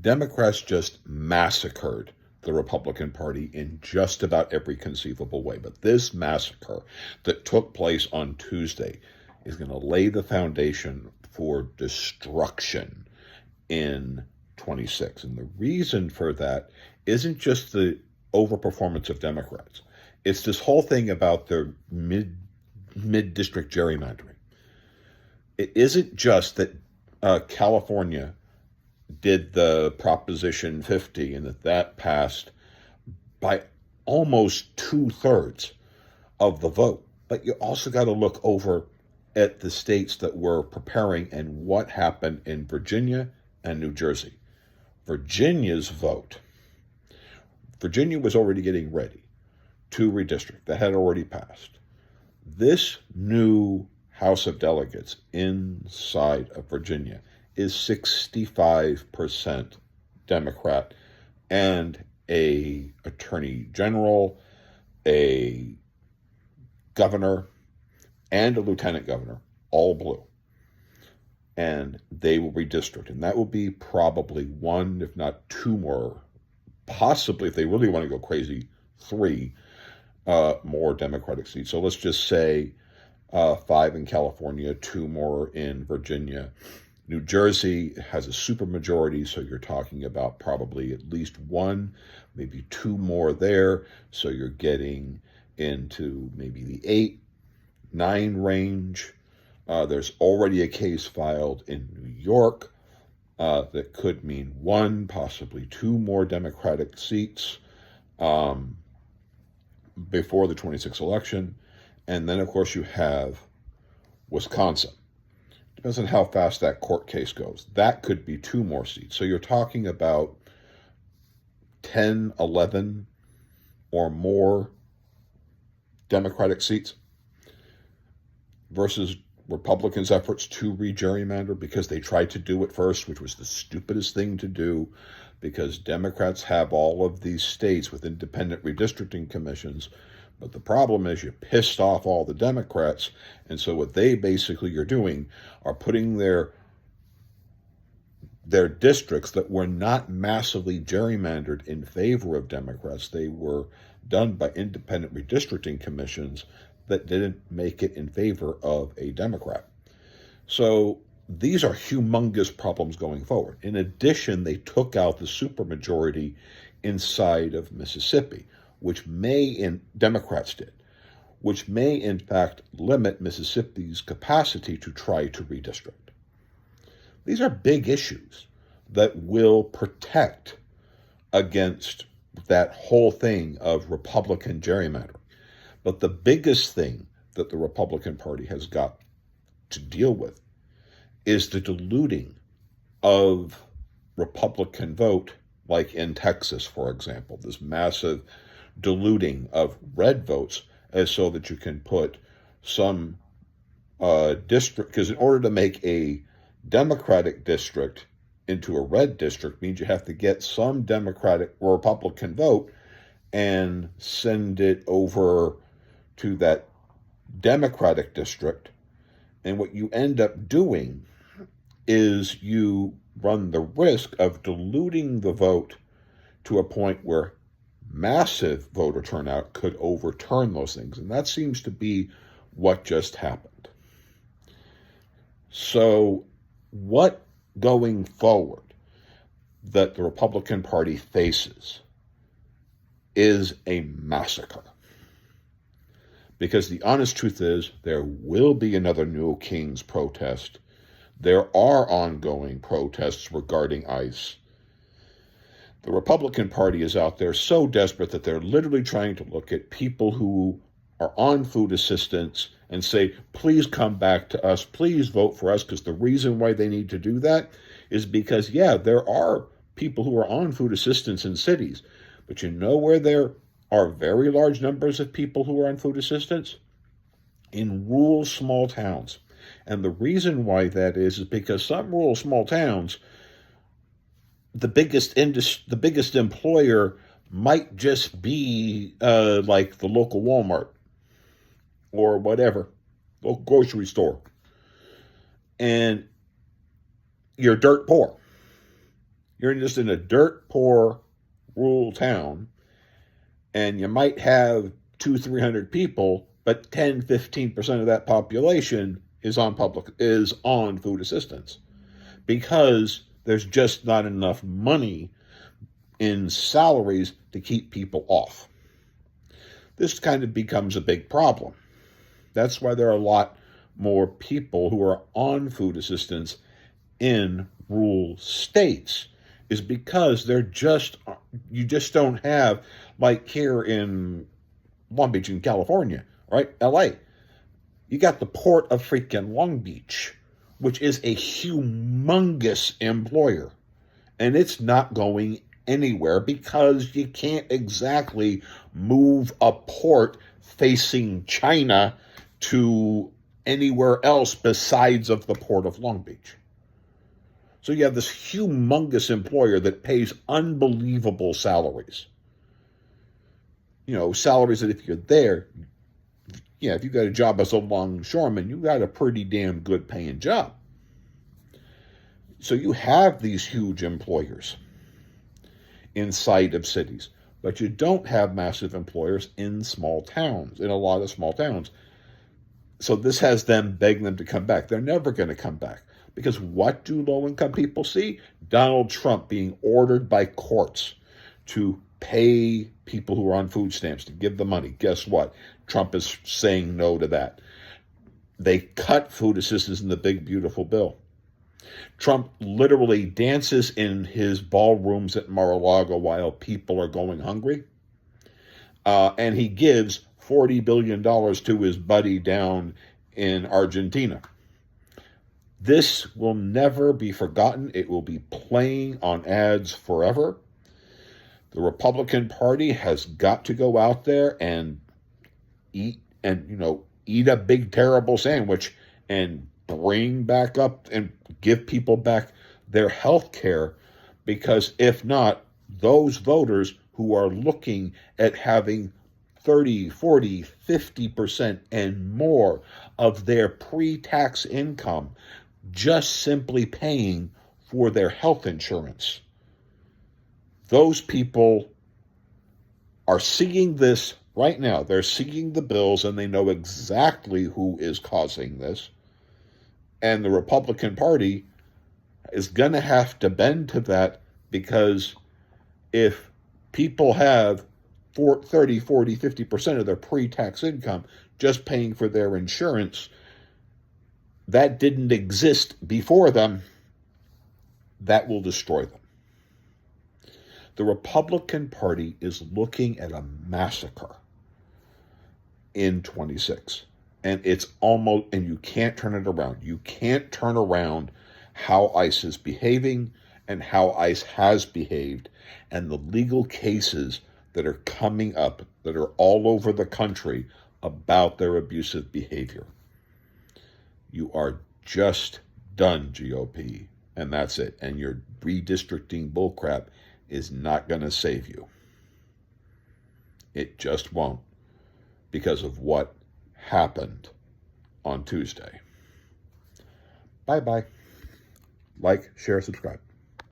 Democrats just massacred the Republican Party in just about every conceivable way. But this massacre that took place on Tuesday is going to lay the foundation for destruction in 26. And the reason for that isn't just the overperformance of Democrats. It's this whole thing about their mid-district gerrymandering. It isn't just that California did the Proposition 50 and that passed by almost 2/3 of the vote. But you also got to look over at the states that were preparing and what happened in Virginia and New Jersey. Virginia was already getting ready to redistrict. That had already passed. This new House of Delegates inside of Virginia is 65% Democrat, and a attorney general, a governor, and a lieutenant governor, all blue. And they will redistrict. And that will be probably one, if not two more, possibly, if they really want to go crazy, three more Democratic seats. So let's just say 5 in California, 2 more in Virginia. New Jersey has a supermajority, so you're talking about probably at least 1, maybe 2 more there. So you're getting into maybe the 8, 9 range. There's already a case filed in New York that could mean 1, possibly 2 more Democratic seats before the 26th election. And then, of course, you have Wisconsin. Depends on how fast that court case goes. That could be 2 more seats. So you're talking about 10, 11 or more Democratic seats versus Republicans' efforts to re-gerrymander because they tried to do it first, which was the stupidest thing to do, because Democrats have all of these states with independent redistricting commissions. But the problem is you pissed off all the Democrats, and so what they basically are doing are putting their districts that were not massively gerrymandered in favor of Democrats. They were done by independent redistricting commissions that didn't make it in favor of a Democrat. So these are humongous problems going forward. In addition, they took out the supermajority inside of Mississippi, which Democrats did, which may in fact limit Mississippi's capacity to try to redistrict. These are big issues that will protect against that whole thing of Republican gerrymandering. But the biggest thing that the Republican Party has got to deal with is the diluting of Republican vote, like in Texas, for example, this massive diluting of red votes as so that you can put some district, because in order to make a Democratic district into a red district means you have to get some Democratic or Republican vote and send it over to that Democratic district. And what you end up doing is you run the risk of diluting the vote to a point where massive voter turnout could overturn those things. And that seems to be what just happened. So what going forward that the Republican Party faces is a massacre. Because the honest truth is there will be another New Kings protest. There are ongoing protests regarding ICE. The Republican Party is out there so desperate that they're literally trying to look at people who are on food assistance and say, please come back to us, please vote for us, because the reason why they need to do that is because, yeah, there are people who are on food assistance in cities, but you know where there are very large numbers of people who are on food assistance? In rural small towns. And the reason why that is because some rural small towns, the biggest employer might just be like the local Walmart or whatever, local grocery store. And you're dirt poor. You're just in a dirt poor rural town, and you might have 300 people, but 10-15% of that population is on food assistance because there's just not enough money in salaries to keep people off. This kind of becomes a big problem. That's why there are a lot more people who are on food assistance in rural states, is because you just don't have, like here in Long Beach in California, right? LA. You got the port of freaking Long Beach, which is a humongous employer. And it's not going anywhere because you can't exactly move a port facing China to anywhere else besides of the port of Long Beach. So you have this humongous employer that pays unbelievable salaries. Salaries that if you're there, if you got a job as a longshoreman, you got a pretty damn good paying job. So you have these huge employers inside of cities, but you don't have massive employers in small towns, in a lot of small towns. So this has them begging them to come back. They're never going to come back. Because what do low-income people see? Donald Trump being ordered by courts to pay people who are on food stamps, to give them money. Guess what? Trump is saying no to that. They cut food assistance in the big, beautiful bill. Trump literally dances in his ballrooms at Mar-a-Lago while people are going hungry. And he gives $40 billion to his buddy down in Argentina. This will never be forgotten. It will be playing on ads forever. The Republican Party has got to go out there and eat a big, terrible sandwich and bring back up and give people back their health care, because if not, those voters who are looking at having 30, 40, 50% and more of their pre-tax income just simply paying for their health insurance. Those people are seeing this right now. They're seeing the bills and they know exactly who is causing this. And the Republican Party is going to have to bend to that, because if people have 30, 40, 50% of their pre-tax income just paying for their insurance, that didn't exist before them, that will destroy them. The Republican Party is looking at a massacre in 26. And you can't turn it around. You can't turn around how ICE is behaving and how ICE has behaved, and the legal cases that are coming up that are all over the country about their abusive behavior. You are just done, GOP, and that's it. And your redistricting bullcrap is not going to save you. It just won't, because of what happened on Tuesday. Bye-bye. Like, share, subscribe.